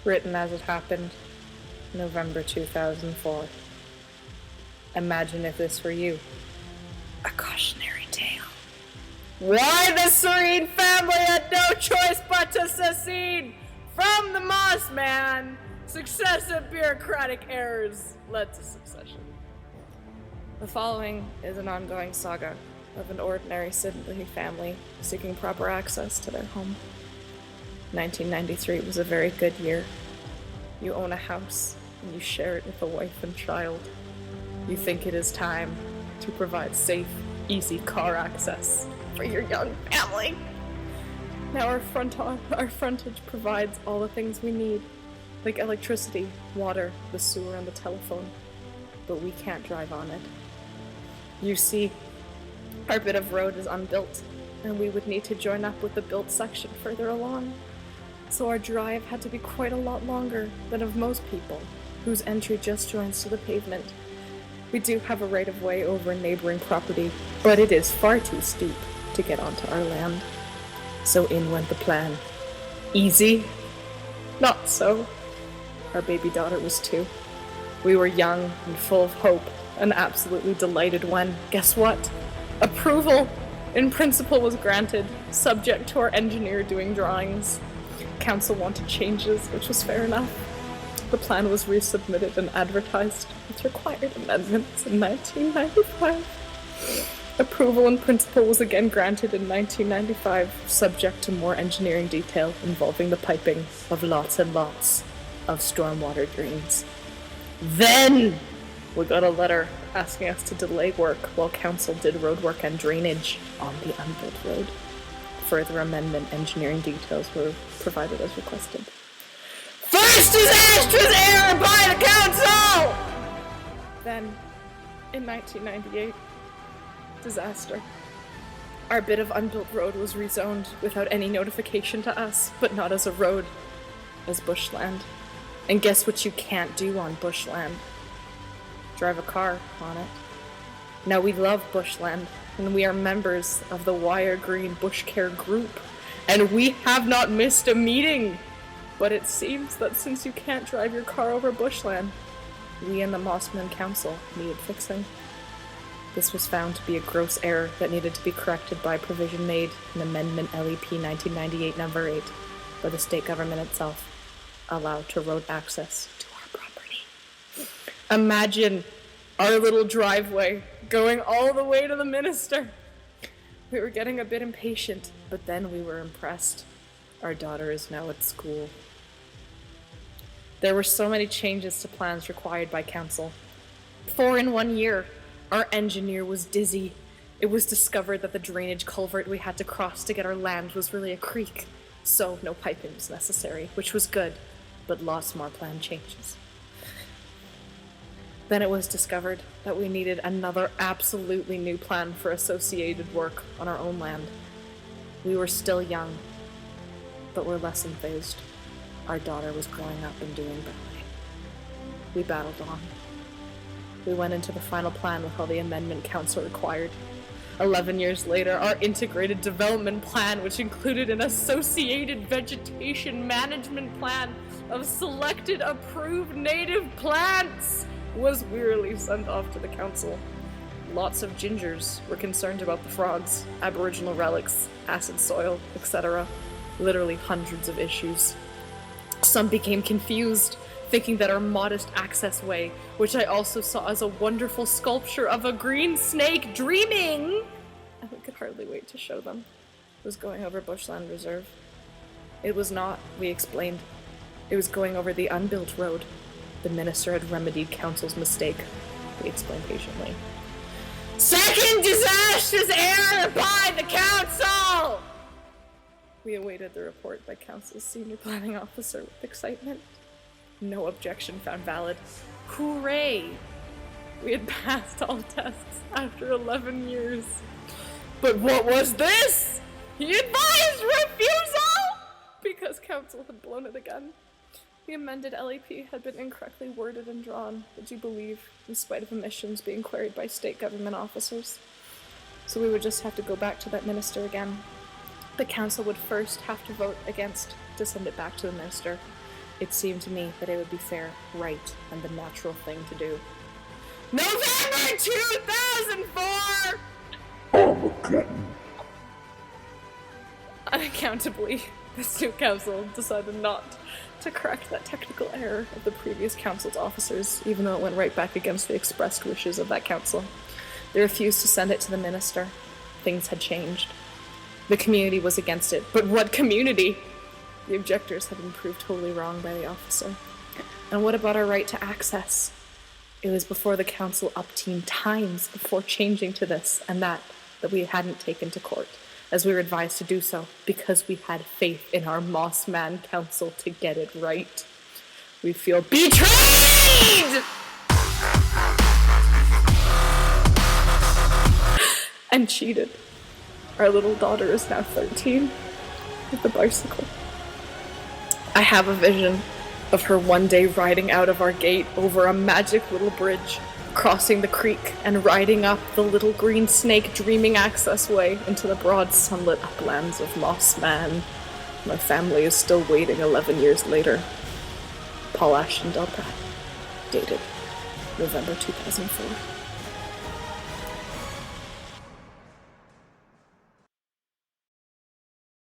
Written as it happened, November 2004. Imagine if this were you. A cautionary tale. Why the Serene family had no choice but to secede from the Mossman. Successive bureaucratic errors led to succession. The following is an ongoing saga of an ordinary Sydney family seeking proper access to their home. 1993 was a very good year. You own a house and you share it with a wife and child. You think it is time to provide safe, easy car access for your young family. Now our frontage provides all the things we need, like electricity, water, the sewer, and the telephone, but we can't drive on it. You see, our bit of road is unbuilt, and we would need to join up with the built section further along. So our drive had to be quite a lot longer than of most people, whose entry just joins to the pavement. We do have a right-of-way over a neighboring property, but it is far too steep to get onto our land. So in went the plan. Easy? Not so. Our baby daughter was 2. We were young and full of hope, and absolutely delighted when, guess what? Approval in principle was granted, subject to our engineer doing drawings. Council wanted changes, which was fair enough. The plan was resubmitted and advertised with required amendments in 1995. Approval in principle was again granted in 1995, subject to more engineering detail involving the piping of lots and lots of stormwater drains. Then we got a letter asking us to delay work while council did roadwork and drainage on the unbuilt road. Further amendment engineering details were provided as requested. First disastrous error by the council! Then, in 1998, disaster. Our bit of unbuilt road was rezoned without any notification to us, but not as a road, as bushland. And guess what you can't do on bushland? Drive a car on it. Now we love bushland, and we are members of the Wire Green Bush Care group, and we have not missed a meeting. But it seems that since you can't drive your car over bushland, we and the Mossman Council needed fixing. This was found to be a gross error that needed to be corrected by provision made in Amendment LEP 1998 number 8 by the state government itself, allowed to road access to our property. Imagine our little driveway going all the way to the minister. We were getting a bit impatient, but then we were impressed. Our daughter is now at school. There were so many changes to plans required by council. 4 in 1 year. Our engineer was dizzy. It was discovered that the drainage culvert we had to cross to get our land was really a creek, so no piping was necessary, which was good, but lots more plan changes. Then it was discovered that we needed another absolutely new plan for associated work on our own land. We were still young, but were less enthused. Our daughter was growing up and doing ballet. We battled on. We went into the final plan with all the amendment council required. 11 years later, our integrated development plan, which included an associated vegetation management plan of selected approved native plants, was wearily sent off to the council. Lots of gingers were concerned about the frogs, aboriginal relics, acid soil, etc. Literally hundreds of issues. Some became confused, thinking that our modest access way, which I also saw as a wonderful sculpture of a green snake dreaming, and we could hardly wait to show them, was going over Bushland Reserve. It was not, we explained. It was going over the unbuilt road. The minister had remedied council's mistake, we explained patiently. Second disastrous error by the council! We awaited the report by council's senior planning officer with excitement. No objection found valid. Hooray! We had passed all tests after 11 years. But what was this? He advised refusal! Because council had blown it again. The amended LEP had been incorrectly worded and drawn, would you believe, in spite of omissions being queried by state government officers. So we would just have to go back to that minister again. The council would first have to vote against to send it back to the minister. It seemed to me that it would be fair, right, and the natural thing to do. November 2004! Armageddon. Unaccountably, this new council decided not to correct that technical error of the previous council's officers, even though it went right back against the expressed wishes of that council. They refused to send it to the minister. Things had changed. The community was against it. But what community? The objectors had been proved totally wrong by the officer. And what about our right to access? It was before the council up-teamed times before changing to this and that we hadn't taken to court, as we were advised to do so, because we had faith in our Mossman Council to get it right. We feel betrayed! And cheated. Our little daughter is now 13, with a bicycle. I have a vision of her one day riding out of our gate over a magic little bridge, crossing the creek and riding up the little green snake dreaming access way into the broad sunlit uplands of Mossman. My family is still waiting 11 years later. Paul Ashton Delpratt. Dated November 2004.